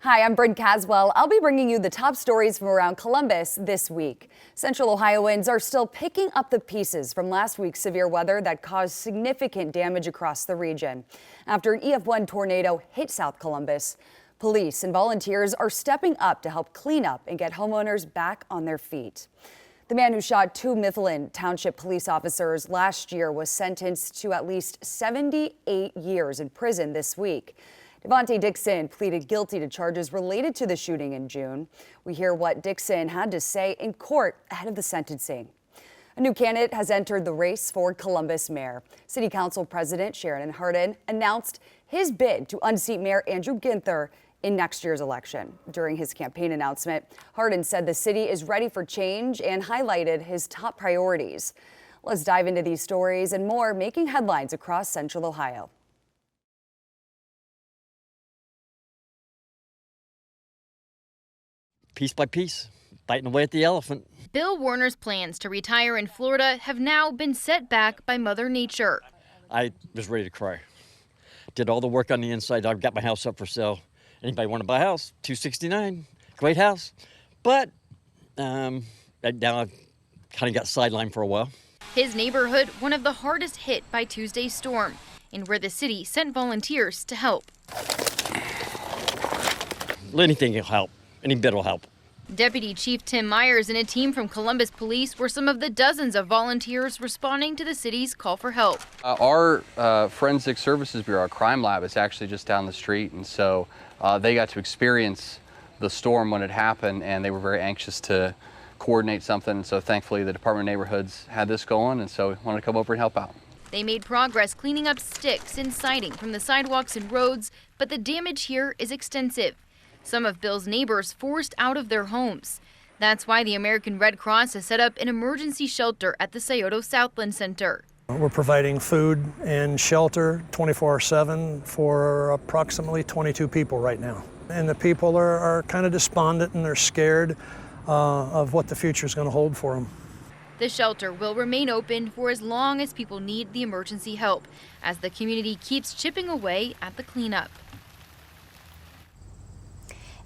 Hi, I'm Bryn Caswell. I'll be bringing you the top stories from around Columbus this week. Central Ohioans are still picking up the pieces from last week's severe weather that caused significant damage across the region. After an EF1 tornado hit South Columbus, police and volunteers are stepping up to help clean up and get homeowners back on their feet. The man who shot two Mifflin Township police officers last year was sentenced to at least 78 years in prison this week. Devontae Dixon pleaded guilty to charges related to the shooting in June. We hear what Dixon had to say in court ahead of the sentencing. A new candidate has entered the race for Columbus mayor. City Council President Shannon Hardin announced his bid to unseat Mayor Andrew Ginther in next year's election. During his campaign announcement, Hardin said the city is ready for change and highlighted his top priorities. Let's dive into these stories and more making headlines across Central Ohio. Piece by piece, biting away at the elephant. Bill Warner's plans to retire in Florida have now been set back by Mother Nature. I was ready to cry. Did all the work on the inside. I've got my house up for sale. Anybody want to buy a house? $269, great house. But now I've kind of got sidelined for a while. His neighborhood, one of the hardest hit by Tuesday's storm, and where the city sent volunteers to help. Anything will help. Any bit will help. Deputy Chief Tim Myers and a team from Columbus Police were some of the dozens of volunteers responding to the city's call for help. Our Forensic Services Bureau, our crime lab, is actually just down the street, and so they got to experience the storm when it happened, and they were very anxious to coordinate something. So thankfully the Department of Neighborhoods had this going, and so we wanted to come over and help out. They made progress cleaning up sticks and siding from the sidewalks and roads, but the damage here is extensive. Some of Bill's neighbors forced out of their homes. That's why the American Red Cross has set up an emergency shelter at the Scioto Southland Center. We're providing food and shelter 24/7 for approximately 22 people right now. And the people are kind of despondent and they're scared of what the future is going to hold for them. The shelter will remain open for as long as people need the emergency help, as the community keeps chipping away at the cleanup.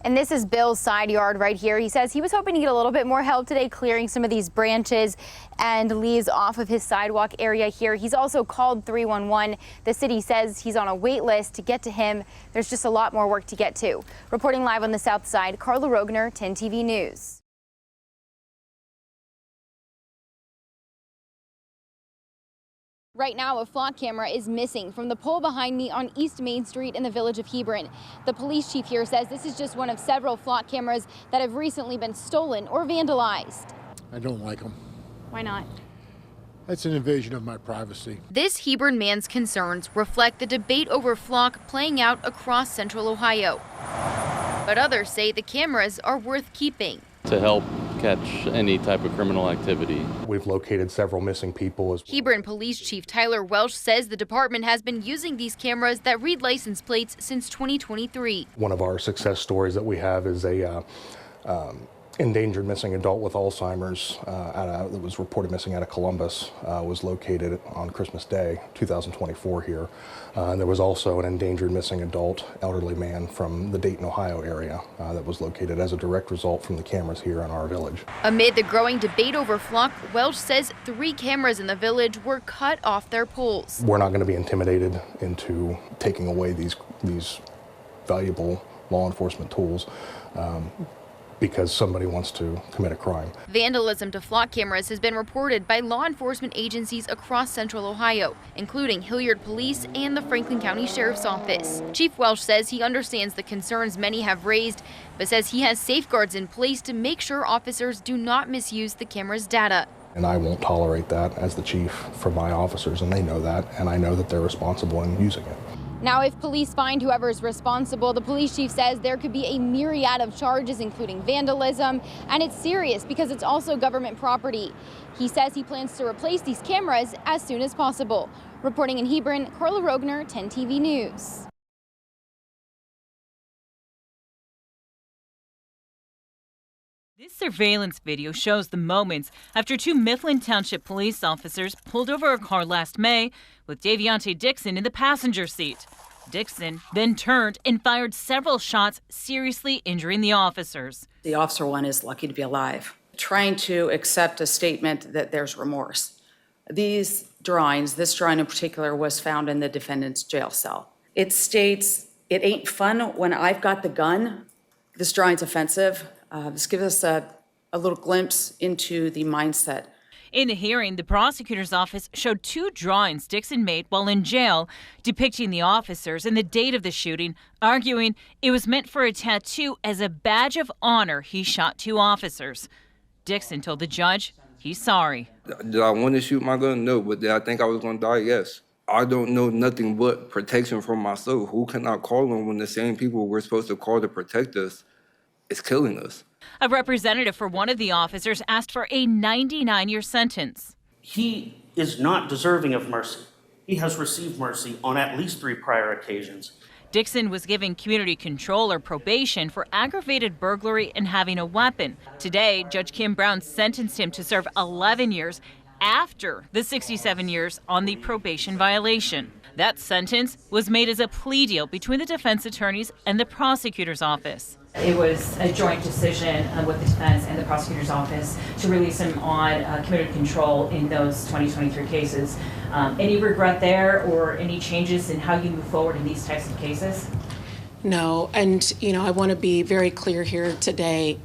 And this is Bill's side yard right here. He says he was hoping to get a little bit more help today clearing some of these branches and leaves off of his sidewalk area here. He's also called 311. The city says he's on a wait list to get to him. There's just a lot more work to get to. Reporting live on the south side, Carla Rogner, 10 TV News. Right now, a flock camera is missing from the pole behind me on East Main Street in the village of Hebron. The police chief here says this is just one of several flock cameras that have recently been stolen or vandalized. I don't like them. Why not? That's an invasion of my privacy. This Hebron man's concerns reflect the debate over flock playing out across Central Ohio. But others say the cameras are worth keeping. To help catch any type of criminal activity. We've located several missing people. Hebron Police Chief Tyler Welsh says the department has been using these cameras that read license plates since 2023. One of our success stories that we have is a endangered missing adult with Alzheimer's that was reported missing out of Columbus, was located on Christmas Day, 2024 here. And there was also an endangered missing adult elderly man from the Dayton, Ohio area that was located as a direct result from the cameras here in our village. Amid the growing debate over flock, Welsh says 3 cameras in the village were cut off their poles. We're not going to be intimidated into taking away these valuable law enforcement tools. Because somebody wants to commit a crime. Vandalism to flock cameras has been reported by law enforcement agencies across Central Ohio, including Hilliard Police and the Franklin County Sheriff's Office. Chief Welsh says he understands the concerns many have raised, but says he has safeguards in place to make sure officers do not misuse the camera's data. And I won't tolerate that as the chief for my officers, and they know that, and I know that they're responsible in using it. Now, if police find whoever is responsible, the police chief says there could be a myriad of charges, including vandalism, and it's serious because it's also government property. He says he plans to replace these cameras as soon as possible. Reporting in Hebron, Carla Rogner, 10 TV News. This surveillance video shows the moments after 2 Mifflin Township police officers pulled over a car last May with Devontae Dixon in the passenger seat. Dixon then turned and fired several shots, seriously injuring the officers. The officer one is lucky to be alive. Trying to accept a statement that there's remorse. These drawings, this drawing in particular, was found in the defendant's jail cell. It states, "It ain't fun when I've got the gun." This drawing's offensive. This gives us a little glimpse into the mindset. In the hearing, the prosecutor's office showed 2 drawings Dixon made while in jail, depicting the officers and the date of the shooting, arguing it was meant for a tattoo as a badge of honor he shot 2 officers. Dixon told the judge he's sorry. Did I want to shoot my gun? No, but did I think I was going to die? Yes. I don't know nothing but protection for myself. Who can I call on when the same people we're supposed to call to protect us is killing us? A representative for one of the officers asked for a 99-year sentence. He is not deserving of mercy. He has received mercy on at least 3 prior occasions. Dixon was given community control or probation for aggravated burglary and having a weapon. Today, Judge Kim Brown sentenced him to serve 11 years after the 67 years on the probation violation. That sentence was made as a plea deal between the defense attorneys and the prosecutor's office. It was a joint decision with the defense and the prosecutor's office to release him on community control in those 2023 cases. Any regret there or any changes in how you move forward in these types of cases? No, and I want to be very clear here today,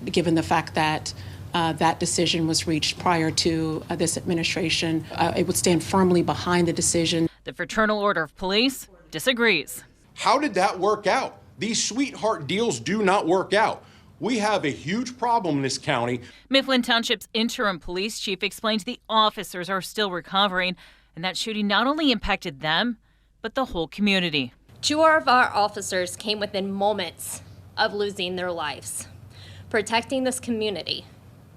given the fact that that decision was reached prior to this administration. I would stand firmly behind the decision. The Fraternal Order of Police disagrees. How did that work out? These sweetheart deals do not work out. We have a huge problem in this county. Mifflin Township's interim police chief explained the officers are still recovering, and that shooting not only impacted them, but the whole community. 2 of our officers came within moments of losing their lives, protecting this community.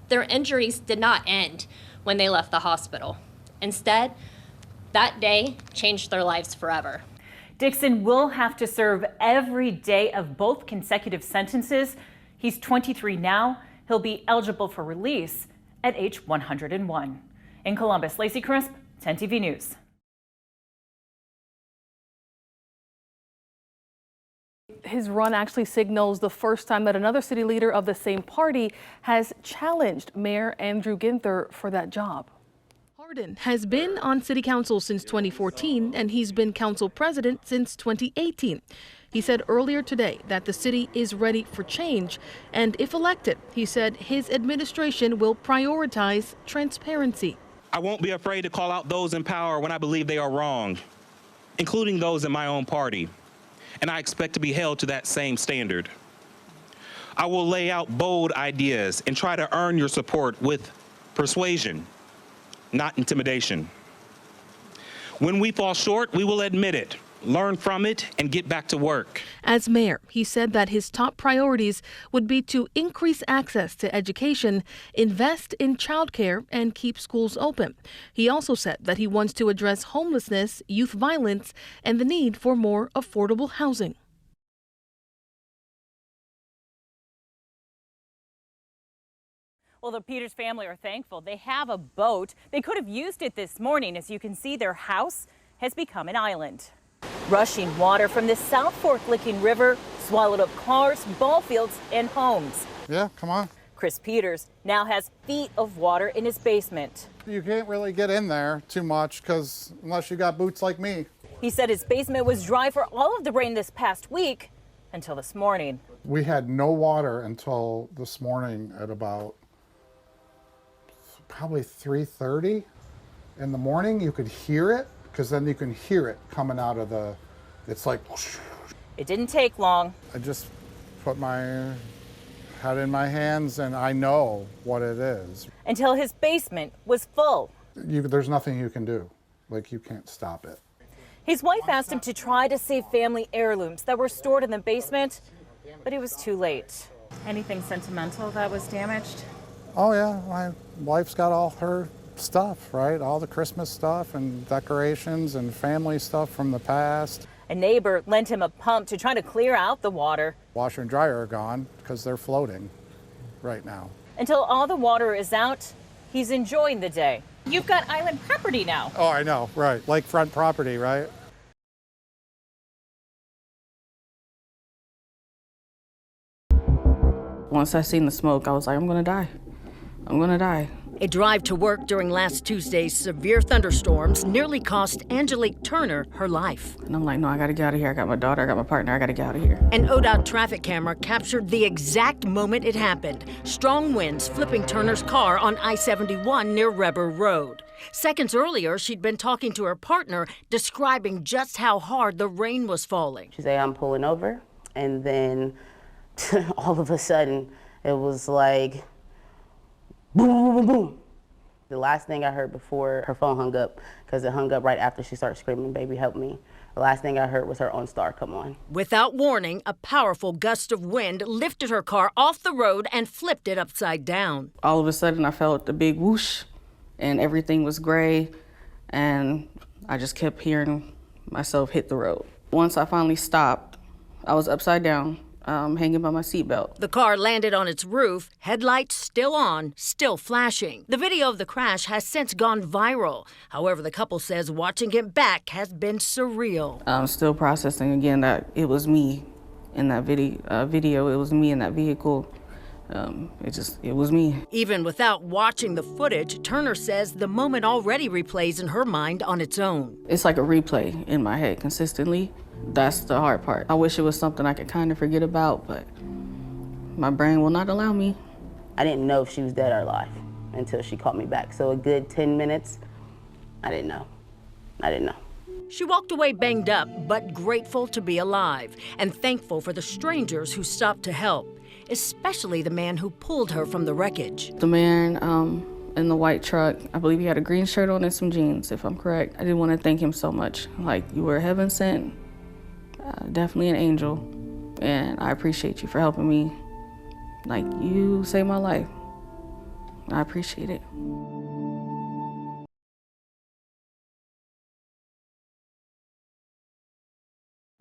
Their injuries did not end when they left the hospital. Instead, that day changed their lives forever. Dixon will have to serve every day of both consecutive sentences. He's 23 now. He'll be eligible for release at age 101. In Columbus, Lacey Crisp, 10 TV News. His run actually signals the first time that another city leader of the same party has challenged Mayor Andrew Ginther for that job. Hardin has been on city council since 2014, and he's been council president since 2018. He said earlier today that the city is ready for change, and if elected, he said his administration will prioritize transparency. I won't be afraid to call out those in power when I believe they are wrong, including those in my own party, and I expect to be held to that same standard. I will lay out bold ideas and try to earn your support with persuasion, not intimidation. When we fall short, we will admit it, learn from it, and get back to work. As mayor, he said that his top priorities would be to increase access to education, invest in childcare, and keep schools open. He also said that he wants to address homelessness, youth violence, and the need for more affordable housing. Well, the Peters family are thankful they have a boat. They could have used it this morning. As you can see, their house has become an island. Rushing water from the South Fork Licking River swallowed up cars, ball fields, and homes. Yeah, come on. Chris Peters now has feet of water in his basement. You can't really get in there too much because unless you got boots like me. He said his basement was dry for all of the rain this past week until this morning. We had no water until this morning at about probably 3:30 in the morning. You could hear it because then you can hear it coming out of the, it's like whoosh. It didn't take long. I just put my head in my hands and I know what it is. Until his basement was full. There's nothing you can do. Like, you can't stop it. His wife asked him to try to save family heirlooms that were stored in the basement, but it was too late. Anything sentimental that was damaged? Oh yeah, my wife's got all her stuff, right? All the Christmas stuff and decorations and family stuff from the past. A neighbor lent him a pump to try to clear out the water. Washer and dryer are gone because they're floating right now. Until all the water is out, he's enjoying the day. You've got island property now. Oh, I know, right. Lakefront property, right? Once I seen the smoke, I was like, I'm gonna die. I'm gonna die. A drive to work during last Tuesday's severe thunderstorms nearly cost Angelique Turner her life. And I'm like, no, I gotta get out of here. I got my daughter, I got my partner, I gotta get out of here. An ODOT traffic camera captured the exact moment it happened. Strong winds flipping Turner's car on I-71 near Reber Road. Seconds earlier, she'd been talking to her partner, describing just how hard the rain was falling. She said, I'm pulling over, and then all of a sudden, it was like, boom, boom, boom, boom. The last thing I heard before her phone hung up, because it hung up right after she started screaming, baby, help me. The last thing I heard was her OnStar come on. Without warning, a powerful gust of wind lifted her car off the road and flipped it upside down. All of a sudden, I felt the big whoosh, and everything was gray, and I just kept hearing myself hit the road. Once I finally stopped, I was upside down, hanging by my seatbelt. The car landed on its roof, headlights still on, still flashing. The video of the crash has since gone viral. However, the couple says watching it back has been surreal. I'm still processing again that it was me in that video. It was me in that vehicle. It was me. Even without watching the footage, Turner says the moment already replays in her mind on its own. It's like a replay in my head consistently. That's the hard part. I wish it was something I could kind of forget about, but my brain will not allow me. I didn't know if she was dead or alive until she called me back. So a good 10 minutes, I didn't know. She walked away banged up, but grateful to be alive and thankful for the strangers who stopped to help, especially the man who pulled her from the wreckage. The man in the white truck, I believe he had a green shirt on and some jeans, if I'm correct. I did want to thank him so much. Like, you were heaven sent, definitely an angel, and I appreciate you for helping me. Like, you saved my life. I appreciate it.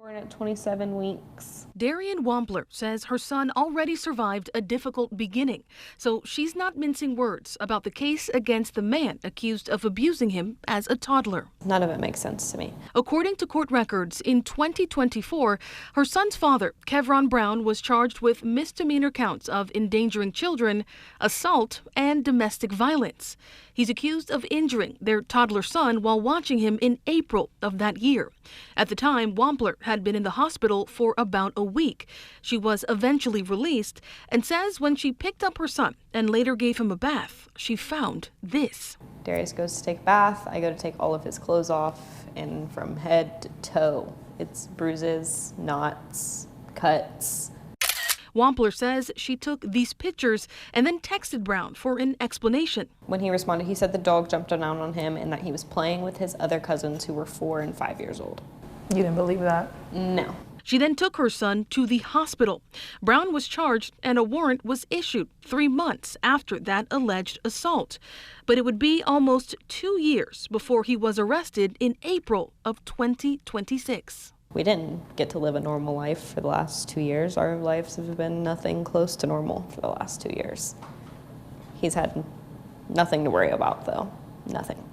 At 27 weeks. Darian Wampler says her son already survived a difficult beginning, so she's not mincing words about the case against the man accused of abusing him as a toddler. None of it makes sense to me. According to court records, in 2024, her son's father, Kevron Brown, was charged with misdemeanor counts of endangering children, assault, and domestic violence. He's accused of injuring their toddler son while watching him in April of that year. At the time, Wampler had been in the hospital for about a week. She was eventually released and says when she picked up her son and later gave him a bath, she found this. Darius goes to take a bath. I go to take all of his clothes off, and from head to toe, it's bruises, knots, cuts. Wampler says she took these pictures and then texted Brown for an explanation. When he responded, he said the dog jumped down on him and that he was playing with his other cousins who were 4 and 5 years old. You didn't believe that? No. She then took her son to the hospital. Brown was charged and a warrant was issued 3 months after that alleged assault. But it would be almost 2 years before he was arrested in April of 2026. We didn't get to live a normal life for the last 2 years. Our lives have been nothing close to normal for the last 2 years. He's had nothing to worry about, though. Nothing.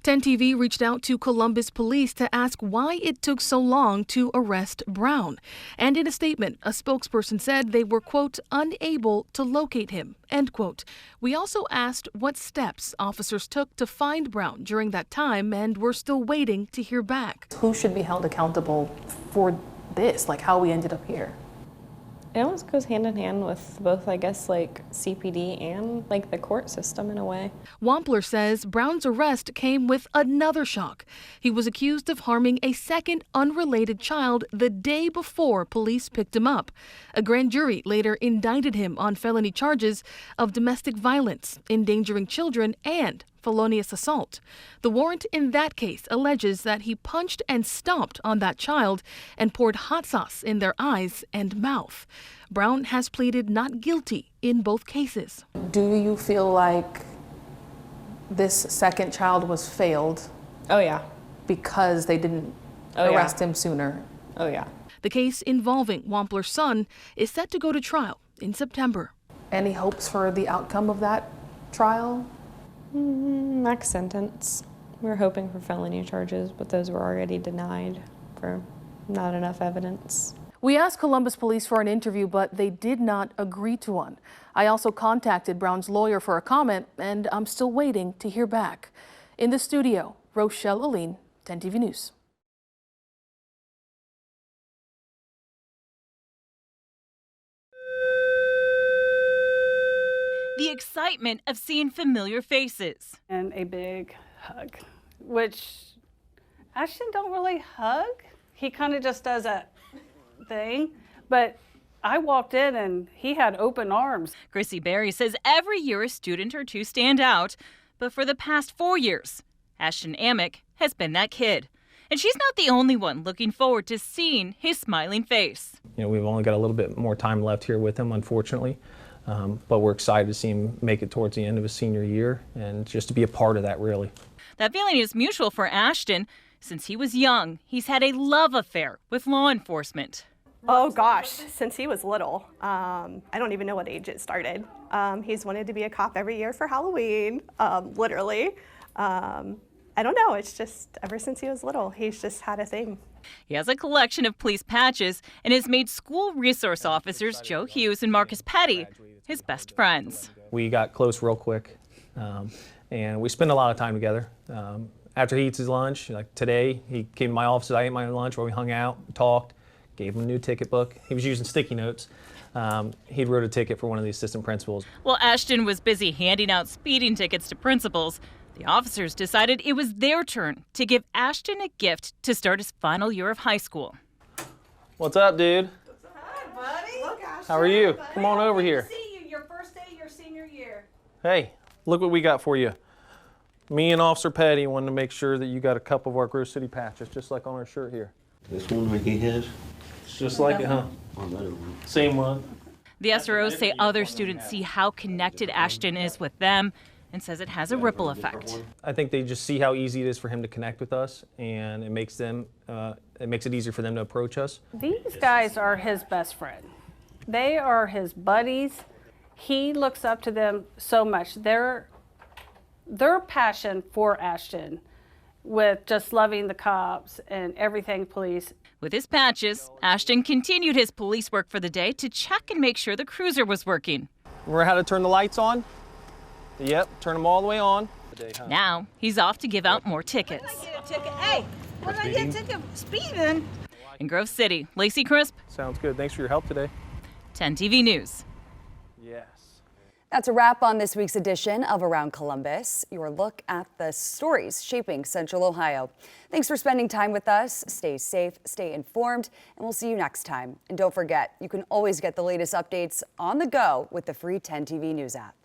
10 TV reached out to Columbus police to ask why it took so long to arrest Brown. And in a statement, a spokesperson said they were, quote, unable to locate him, end quote. We also asked what steps officers took to find Brown during that time, and we're still waiting to hear back. Who should be held accountable for this, like how we ended up here? It almost goes hand in hand with both, I guess, like CPD and like the court system in a way. Wampler says Brown's arrest came with another shock. He was accused of harming a second unrelated child the day before police picked him up. A grand jury later indicted him on felony charges of domestic violence, endangering children, and felonious assault. The warrant in that case alleges that he punched and stomped on that child and poured hot sauce in their eyes and mouth. Brown has pleaded not guilty in both cases. Do you feel like this second child was failed? Oh, yeah. Because they didn't arrest him sooner? Oh, yeah. The case involving Wampler's son is set to go to trial in September. Any hopes for the outcome of that trial? Max sentence. We're hoping for felony charges, but those were already denied for not enough evidence. We asked Columbus police for an interview, but they did not agree to one. I also contacted Brown's lawyer for a comment, and I'm still waiting to hear back. In the studio, Rochelle Aline, 10 TV News. The excitement of seeing familiar faces. And a big hug, which Ashton don't really hug. He kind of just does that thing, but I walked in and he had open arms. Chrissy Berry says every year a student or two stand out, but for the past 4 years, Ashton Amick has been that kid. And she's not the only one looking forward to seeing his smiling face. You know, we've only got a little bit more time left here with him, unfortunately, but we're excited to see him make it towards the end of his senior year and just to be a part of that, really. That feeling is mutual for Ashton. Since he was young, he's had a love affair with law enforcement. Oh gosh, since he was little. I don't even know what age it started. He's wanted to be a cop every year for Halloween, literally. I don't know, it's just ever since he was little, he's just had a thing. He has a collection of police patches and has made school resource officers Joe Hughes and Marcus Petty his best friends. We got close real quick, and we spend a lot of time together. After he eats his lunch, like today, he came to my office, I ate my lunch, where we hung out, talked, gave him a new ticket book. He was using sticky notes. He wrote a ticket for one of the assistant principals. While Ashton was busy handing out speeding tickets to principals, the officers decided it was their turn to give Ashton a gift to start his final year of high school. What's up, dude? Hi, buddy. Look, How are you? Come on over here. See you, your first day of your senior year. Hey, look what we got for you. Me and Officer Petty wanted to make sure that you got a couple of our Grove City patches, just like on our shirt here. This one right he has? It's just like it, huh? Same one. The SROs say other students see how connected Ashton is with them and says it has a ripple effect. I think they just see how easy it is for him to connect with us, and it makes it easier for them to approach us. These guys are his best friend. They are his buddies. He looks up to them so much. Their passion for Ashton with just loving the cops and everything police. With his patches, Ashton continued his police work for the day to check and make sure the cruiser was working. Remember how to turn the lights on? Yep, turn them all the way on. Now he's off to give out more tickets. Hey, when I get a ticket speeding. In Grove City, Lacey Crisp. Sounds good. Thanks for your help today. 10 TV News. Yes. That's a wrap on this week's edition of Around Columbus, your look at the stories shaping Central Ohio. Thanks for spending time with us. Stay safe, stay informed, and we'll see you next time. And don't forget, you can always get the latest updates on the go with the free 10 TV News app.